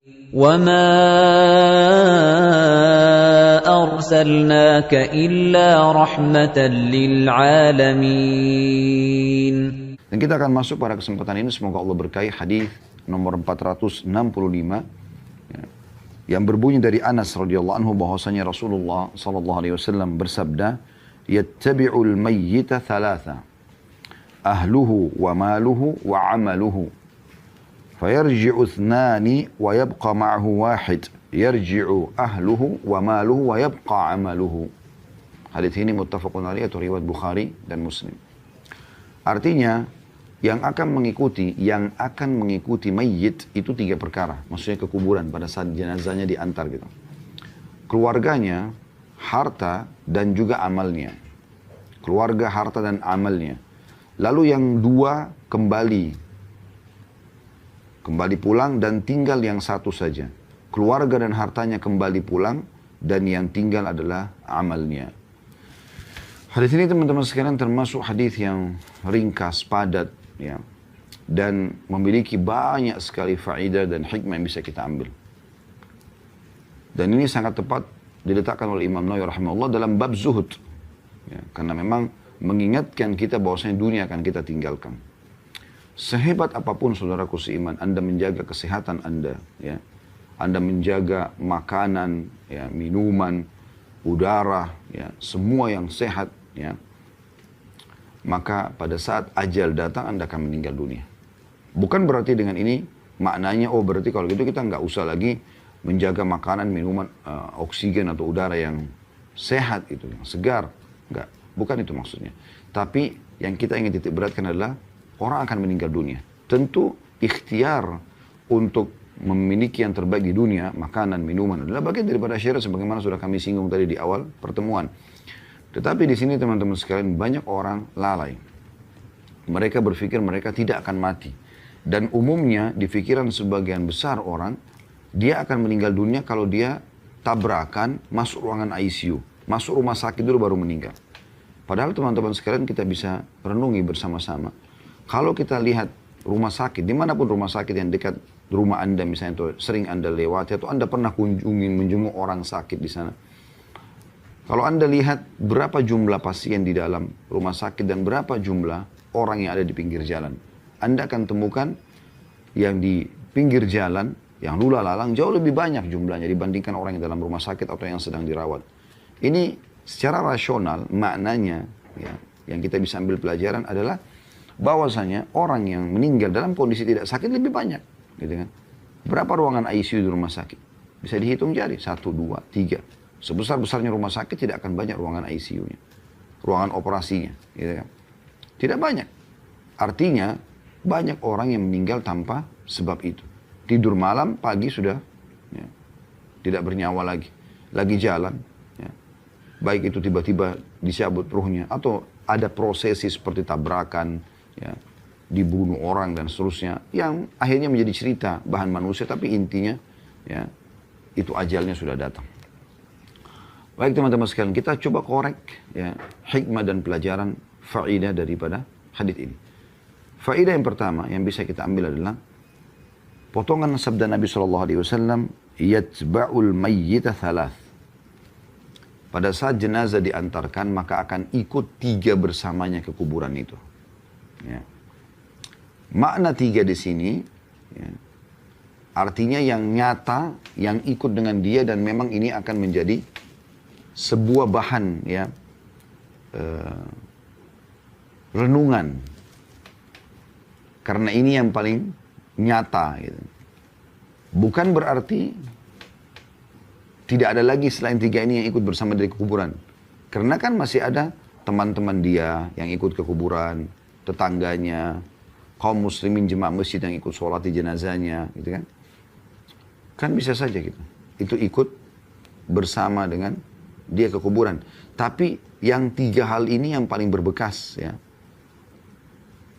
وَمَا أَرْسَلْنَاكَ إِلَّا رَحْمَةً لِلْعَالَمِينَ. Dan kita akan masuk pada kesempatan ini, semoga Allah berkahi hadis nomor 465 ya, yang berbunyi dari Anas radhiyallahu anhu bahwasanya Rasulullah sallallahu alaihi wasallam bersabda, "Yattabi'ul mayyita thalatha, ahluhu wa maluhu wa amaluhu. Fayarji'u ithnani wa yabqa ma'ahu wahid. Yarji'u ahluhu wa maluhu wa yabqa amaluhu." Hadis ini muttafaqun alaih atau riwayat Bukhari dan Muslim. Artinya, yang akan mengikuti mayyit itu 3 perkara. Maksudnya ke kuburan pada saat jenazahnya diantar gitu. Keluarganya, harta, dan juga amalnya. Keluarga, harta, dan amalnya. Lalu yang 2 kembali pulang dan tinggal yang 1 saja. Keluarga dan hartanya kembali pulang dan yang tinggal adalah amalnya. Hadis ini teman-teman sekalian termasuk hadis yang ringkas, padat, ya, dan memiliki banyak sekali faedah dan hikmah yang bisa kita ambil. Dan ini sangat tepat diletakkan oleh Imam Nawawi rahimahullah dalam bab zuhud, ya, karena memang mengingatkan kita bahwasanya dunia akan kita tinggalkan. Sehebat apapun saudaraku seiman, Anda menjaga kesehatan Anda, ya, Anda menjaga makanan, ya, minuman, udara, ya, semua yang sehat, ya, maka pada saat ajal datang Anda akan meninggal dunia. Bukan berarti dengan ini maknanya, oh berarti kalau gitu kita nggak usah lagi menjaga makanan, minuman, oksigen atau udara yang sehat itu, yang segar. Enggak, bukan itu maksudnya. Tapi yang kita ingin titik beratkan adalah orang akan meninggal dunia. Tentu ikhtiar untuk memiliki yang terbaik di dunia, makanan, minuman adalah bagian daripada syariat sebagaimana sudah kami singgung tadi di awal pertemuan. Tetapi di sini teman-teman sekalian banyak orang lalai. Mereka berpikir mereka tidak akan mati. Dan umumnya di pikiran sebagian besar orang, dia akan meninggal dunia kalau dia tabrakan masuk ruangan ICU. Masuk rumah sakit dulu baru meninggal. Padahal teman-teman sekalian kita bisa renungi bersama-sama. Kalau kita lihat rumah sakit, dimanapun rumah sakit yang dekat rumah Anda misalnya, atau sering Anda lewati, atau Anda pernah menjenguk orang sakit di sana. Kalau Anda lihat berapa jumlah pasien di dalam rumah sakit dan berapa jumlah orang yang ada di pinggir jalan, Anda akan temukan yang di pinggir jalan, yang lula lalang jauh lebih banyak jumlahnya dibandingkan orang yang dalam rumah sakit atau yang sedang dirawat. Ini secara rasional maknanya, ya, yang kita bisa ambil pelajaran adalah bahwasanya orang yang meninggal dalam kondisi tidak sakit lebih banyak. Gitu kan? Berapa ruangan ICU di rumah sakit? Bisa dihitung jari, 1, 2, 3. Sebesar-besarnya rumah sakit tidak akan banyak ruangan ICU-nya. Ruangan operasinya. Gitu kan? Tidak banyak. Artinya, banyak orang yang meninggal tanpa sebab itu. Tidur malam, pagi sudah, ya, tidak bernyawa lagi. Lagi jalan. Ya. Baik itu tiba-tiba dicabut ruhnya. Atau ada prosesi seperti tabrakan, ya, dibunuh orang dan seterusnya. Yang akhirnya menjadi cerita bahan manusia. Tapi intinya, ya, itu ajalnya sudah datang. Baik teman-teman sekalian, kita coba korek, ya, hikmah dan pelajaran faedah daripada hadis ini. Faedah yang pertama yang bisa kita ambil adalah potongan sabda Nabi SAW, yatba'ul mayyita thalath. Pada saat jenazah diantarkan, maka akan ikut 3 bersamanya ke kuburan itu. Ya. Makna 3 di sini, ya, artinya yang nyata, yang ikut dengan dia dan memang ini akan menjadi sebuah bahan, ya, renungan. Karena ini yang paling nyata. Gitu. Bukan berarti tidak ada lagi selain 3 ini yang ikut bersama dari kuburan. Karena kan masih ada teman-teman dia yang ikut ke kuburan, tetangganya, kaum muslimin jemaah masjid yang ikut sholat di jenazahnya. Gitu kan. Kan bisa saja gitu. Itu ikut bersama dengan dia ke kuburan. Tapi yang 3 hal ini yang paling berbekas, ya.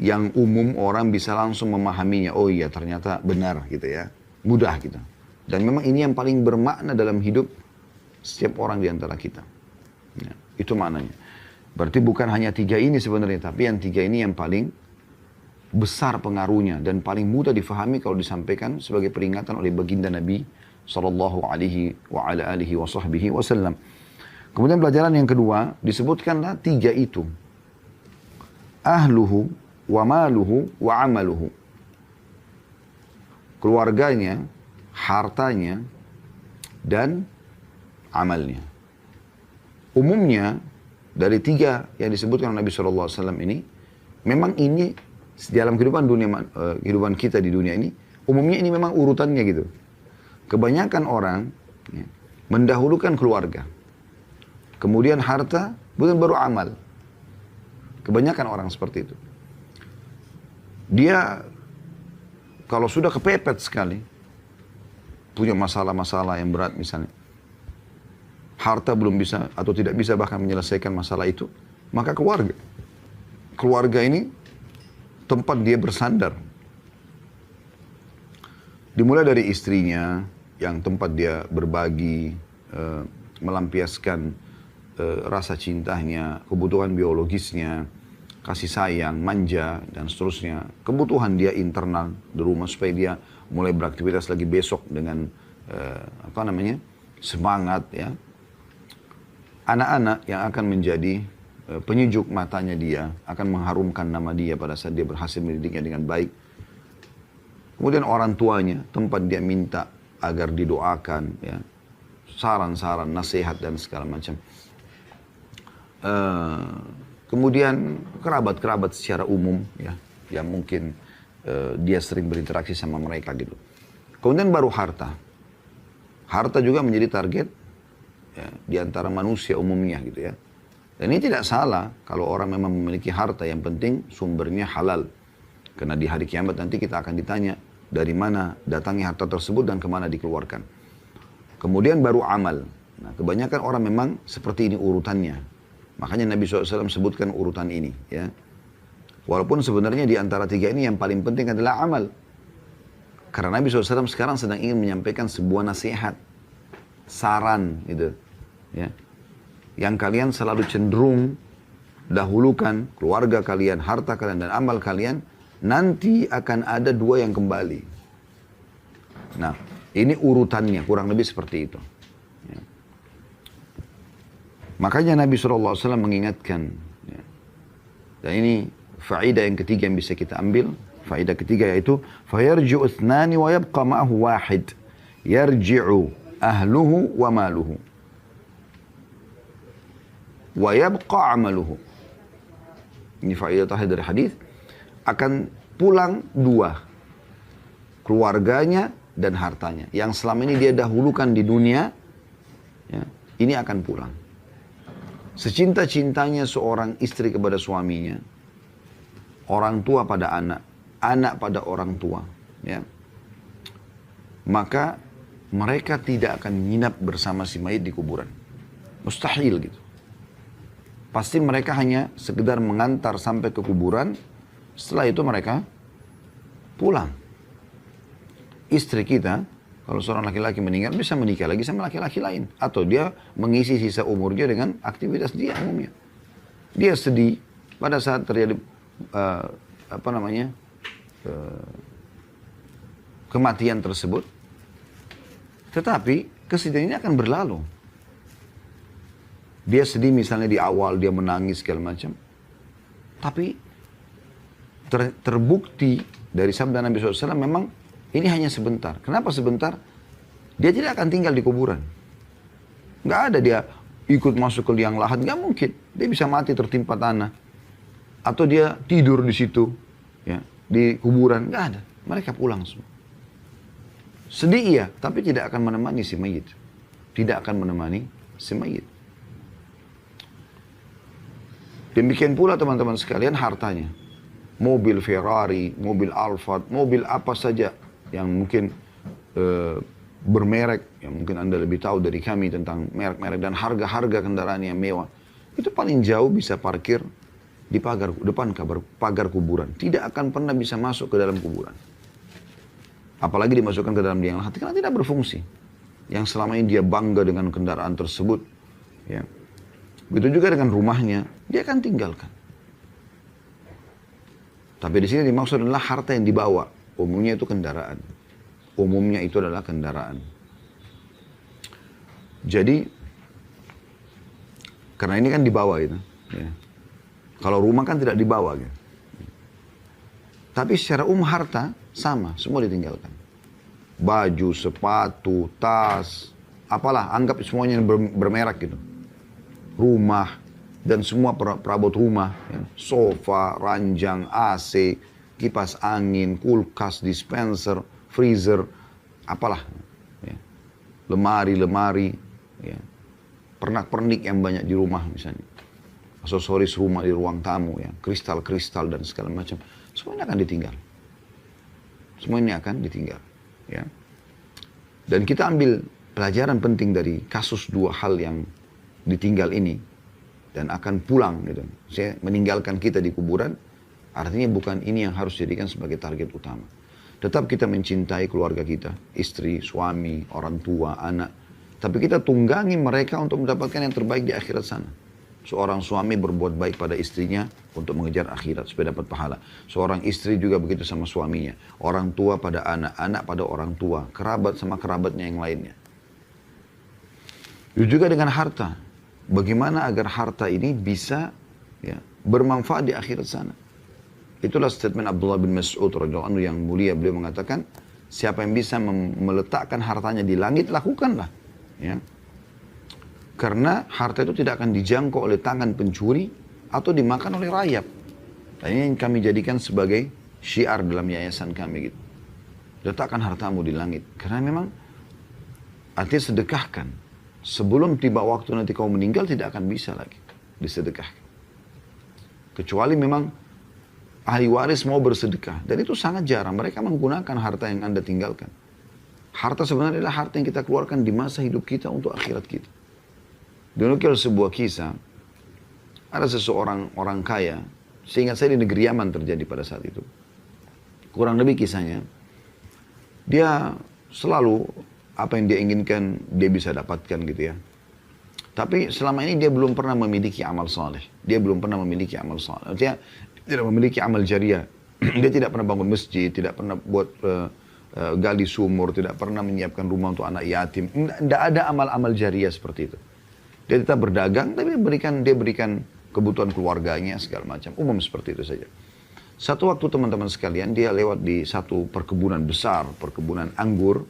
Yang umum orang bisa langsung memahaminya. Oh iya ternyata benar gitu ya. Mudah gitu. Dan memang ini yang paling bermakna dalam hidup setiap orang di antara kita. Ya, itu maknanya. Berarti bukan hanya 3 ini sebenarnya. Tapi yang 3 ini yang paling besar pengaruhnya dan paling mudah difahami kalau disampaikan sebagai peringatan oleh baginda Nabi sallallahu alaihi wa ala alihi wa sahbihi wasallam. Kemudian pelajaran yang kedua disebutkanlah 3 itu. Ahluhu wa maluhu wa amaluhu. Keluarganya, hartanya, dan amalnya. Umumnya dari 3 yang disebutkan oleh Nabi SAW ini, memang ini dalam kehidupan kehidupan kita di dunia ini, umumnya ini memang urutannya gitu. Kebanyakan orang ya, mendahulukan keluarga, kemudian harta, kemudian baru amal. Kebanyakan orang seperti itu. Dia kalau sudah kepepet sekali, punya masalah-masalah yang berat misalnya, harta belum bisa atau tidak bisa bahkan menyelesaikan masalah itu, maka keluarga ini tempat dia bersandar. Dimulai dari istrinya, yang tempat dia berbagi, melampiaskan rasa cintanya, kebutuhan biologisnya, kasih sayang, manja, dan seterusnya. Kebutuhan dia internal di rumah supaya dia mulai beraktivitas lagi besok dengan semangat ya. Anak-anak yang akan menjadi penyejuk matanya dia, akan mengharumkan nama dia pada saat dia berhasil mendidiknya dengan baik. Kemudian orang tuanya, tempat dia minta agar didoakan, ya, saran-saran, nasihat dan segala macam. Kemudian kerabat-kerabat secara umum, ya, yang mungkin dia sering berinteraksi sama mereka gitu. Kemudian baru harta. Harta juga menjadi target ya, di antara manusia umumnya gitu ya. Dan ini tidak salah kalau orang memang memiliki harta, yang penting sumbernya halal. Karena di hari kiamat nanti kita akan ditanya dari mana datangnya harta tersebut dan kemana dikeluarkan. Kemudian baru amal. Nah, kebanyakan orang memang seperti ini urutannya. Makanya Nabi SAW sebutkan urutan ini. Ya. Walaupun sebenarnya di antara 3 ini yang paling penting adalah amal. Karena Nabi SAW sekarang sedang ingin menyampaikan sebuah nasihat, saran gitu. Ya. Yang kalian selalu cenderung dahulukan keluarga kalian, harta kalian, dan amal kalian, nanti akan ada 2 yang kembali. Nah, ini urutannya, kurang lebih seperti itu. Ya. Makanya Nabi SAW mengingatkan, ya. Dan ini faedah yang ketiga yang bisa kita ambil. Faedah ketiga yaitu, فَيَرْجِعُ اثْنَانِ وَيَبْقَ مَعَهُ وَاحِدٌ يَرْجِعُ أَهْلُهُ وَمَالُهُ وَيَبْقَ عَمَلُهُ. Ini faedah terakhir dari hadis. Akan pulang 2, keluarganya dan hartanya. Yang selama ini dia dahulukan di dunia, ya, ini akan pulang. Secinta-cintanya seorang istri kepada suaminya, orang tua pada anak, anak pada orang tua, ya, maka mereka tidak akan menginap bersama si mayit di kuburan. Mustahil gitu. Pasti mereka hanya sekedar mengantar sampai ke kuburan, setelah itu mereka pulang. Istri kita, kalau seorang laki-laki meninggal, bisa menikah lagi sama laki-laki lain. Atau dia mengisi sisa umurnya dengan aktivitas dia umumnya. Dia sedih pada saat terjadi kematian tersebut. Tetapi kesedihan ini akan berlalu. Dia sedih misalnya di awal, dia menangis segala macam. Tapi terbukti dari sabda Nabi SAW memang ini hanya sebentar. Kenapa sebentar? Dia tidak akan tinggal di kuburan. Nggak ada dia ikut masuk ke liang lahat, nggak mungkin. Dia bisa mati tertimpa tanah. Atau dia tidur di situ, ya, di kuburan, nggak ada. Mereka pulang semua. Sedih iya, tapi tidak akan menemani si mayit. Tidak akan menemani si mayit. Demikian pula teman-teman sekalian hartanya. Mobil Ferrari, mobil Alphard, mobil apa saja yang mungkin bermerek, yang mungkin Anda lebih tahu dari kami tentang merek-merek dan harga-harga kendaraan yang mewah. Itu paling jauh bisa parkir di depan pagar kuburan. Tidak akan pernah bisa masuk ke dalam kuburan. Apalagi dimasukkan ke dalam liang lahat, karena tidak berfungsi. Yang selama ini dia bangga dengan kendaraan tersebut, ya. Begitu juga dengan rumahnya, dia akan tinggalkan. Tapi di sini dimaksud adalah harta yang dibawa. Umumnya itu kendaraan. Umumnya itu adalah kendaraan. Jadi, karena ini kan dibawa itu. Ya. Kalau rumah kan tidak dibawa. Gitu. Tapi secara umum harta sama, semua ditinggalkan. Baju, sepatu, tas, apalah, anggap semuanya yang bermerek gitu. Rumah, dan semua perabot rumah. Ya. Sofa, ranjang, AC, kipas angin, kulkas, dispenser, freezer, apalah. Ya. Lemari, ya. Pernak-pernik yang banyak di rumah misalnya. Aksesoris rumah di ruang tamu, ya. Kristal-kristal dan segala macam. Semua ini akan ditinggal. Semua ini akan ditinggal. Ya. Dan kita ambil pelajaran penting dari kasus dua hal yang ditinggal ini. Dan akan pulang gitu. Saya meninggalkan kita di kuburan. Artinya bukan ini yang harus dijadikan sebagai target utama. Tetap kita mencintai keluarga kita. Istri, suami, orang tua, anak. Tapi kita tunggangi mereka untuk mendapatkan yang terbaik di akhirat sana. Seorang suami berbuat baik pada istrinya untuk mengejar akhirat supaya dapat pahala. Seorang istri juga begitu sama suaminya. Orang tua pada anak, anak pada orang tua. Kerabat sama kerabatnya yang lainnya. Juga dengan harta. Bagaimana agar harta ini bisa ya, bermanfaat di akhirat sana. Itulah statement Abdullah bin Mas'ud radhiyallahu anhu yang mulia. Beliau mengatakan, siapa yang bisa meletakkan hartanya di langit, lakukanlah. Ya. Karena harta itu tidak akan dijangkau oleh tangan pencuri atau dimakan oleh rayap. Dan ini yang kami jadikan sebagai syiar dalam yayasan kami gitu. Letakkan hartamu di langit. Karena memang artinya sedekahkan. Sebelum tiba waktu nanti kau meninggal tidak akan bisa lagi disedekahkan. Kecuali memang ahli waris mau bersedekah. Dan itu sangat jarang. Mereka menggunakan harta yang Anda tinggalkan. Harta sebenarnya adalah harta yang kita keluarkan di masa hidup kita untuk akhirat kita. Dinukil sebuah kisah, ada seseorang orang kaya, seingat saya di negeri Yaman terjadi pada saat itu. Kurang lebih kisahnya, dia selalu apa yang dia inginkan, dia bisa dapatkan gitu ya. Tapi selama ini dia belum pernah memiliki amal saleh. Dia belum pernah memiliki amal saleh. Artinya, tidak memiliki amal jariah. Dia tidak pernah bangun masjid, tidak pernah buat gali sumur, tidak pernah menyiapkan rumah untuk anak yatim. Tidak ada amal-amal jariah seperti itu. Dia tetap berdagang, tapi dia berikan kebutuhan keluarganya, segala macam. Umum seperti itu saja. Satu waktu teman-teman sekalian, dia lewat di satu perkebunan besar, perkebunan anggur.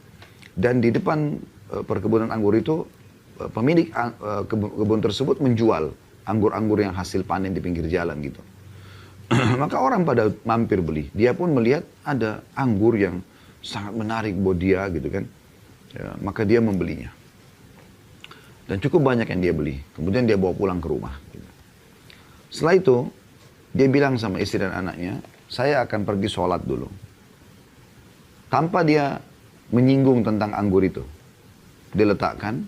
Dan di depan perkebunan anggur itu, pemilik kebun tersebut menjual anggur-anggur yang hasil panen di pinggir jalan gitu. Maka orang pada mampir beli. Dia pun melihat ada anggur yang sangat menarik buat dia gitu kan. Ya, maka dia membelinya. Dan cukup banyak yang dia beli. Kemudian dia bawa pulang ke rumah. Setelah itu, dia bilang sama istri dan anaknya, saya akan pergi sholat dulu. Tanpa dia menyinggung tentang anggur itu. Dia letakkan,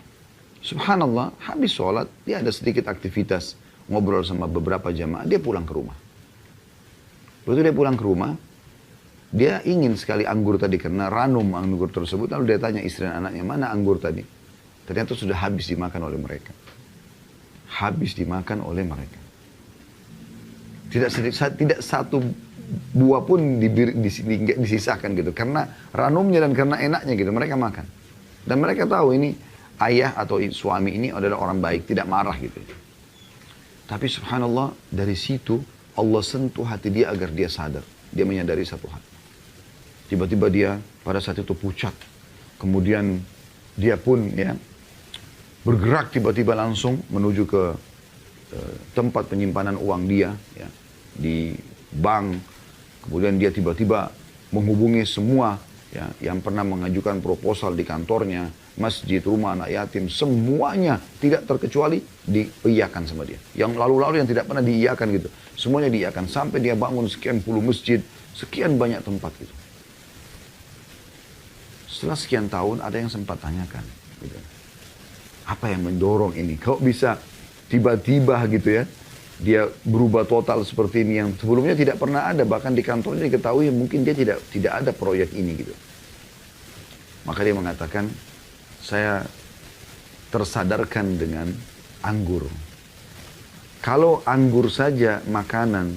subhanallah, habis sholat, dia ada sedikit aktivitas, ngobrol sama beberapa jamaah, dia pulang ke rumah. Waktu dia pulang ke rumah, dia ingin sekali anggur tadi, karena ranum anggur tersebut, lalu dia tanya istri dan anaknya, mana anggur tadi? Ternyata sudah habis dimakan oleh mereka. Habis dimakan oleh mereka. Tidak satu buah pun disisakan gitu. Karena ranumnya dan karena enaknya gitu. Mereka makan. Dan mereka tahu ini ayah atau suami ini adalah orang baik. Tidak marah gitu. Tapi subhanallah dari situ Allah sentuh hati dia agar dia sadar. Dia menyadari satu hal. Tiba-tiba dia pada saat itu pucat. Kemudian dia pun ya bergerak tiba-tiba langsung menuju ke tempat penyimpanan uang dia ya, di bank. Kemudian dia tiba-tiba menghubungi semua ya, yang pernah mengajukan proposal di kantornya, masjid, rumah anak yatim, semuanya tidak terkecuali diiyakan sama dia. Yang lalu-lalu yang tidak pernah diiyakan gitu, semuanya diiyakan sampai dia bangun sekian puluh masjid, sekian banyak tempat gitu. Setelah sekian tahun ada yang sempat tanyakan gitu. Apa yang mendorong ini? Kok bisa tiba-tiba gitu ya, dia berubah total seperti ini yang sebelumnya tidak pernah ada, bahkan di kantornya diketahui mungkin dia tidak ada proyek ini gitu. Maka dia mengatakan, saya tersadarkan dengan anggur. Kalau anggur saja makanan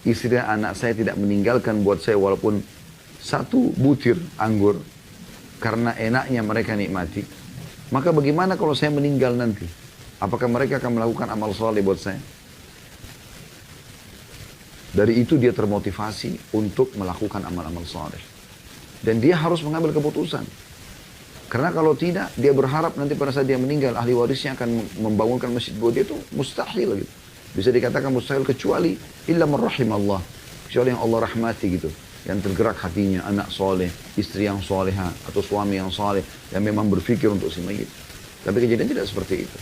istri dan anak saya tidak meninggalkan buat saya walaupun satu butir anggur karena enaknya mereka nikmati, maka bagaimana kalau saya meninggal nanti? Apakah mereka akan melakukan amal soleh buat saya? Dari itu dia termotivasi untuk melakukan amal-amal soleh. Dan dia harus mengambil keputusan. Karena kalau tidak, dia berharap nanti pada saat dia meninggal, ahli warisnya akan membangunkan masjid buat dia, itu mustahil gitu. Bisa dikatakan mustahil kecuali illa man rahimallah. Kecuali yang Allah rahmati gitu. Yang tergerak hatinya, anak soleh, istri yang soleha, atau suami yang soleh, yang memang berpikir untuk si mayit. Tapi kejadian tidak seperti itu.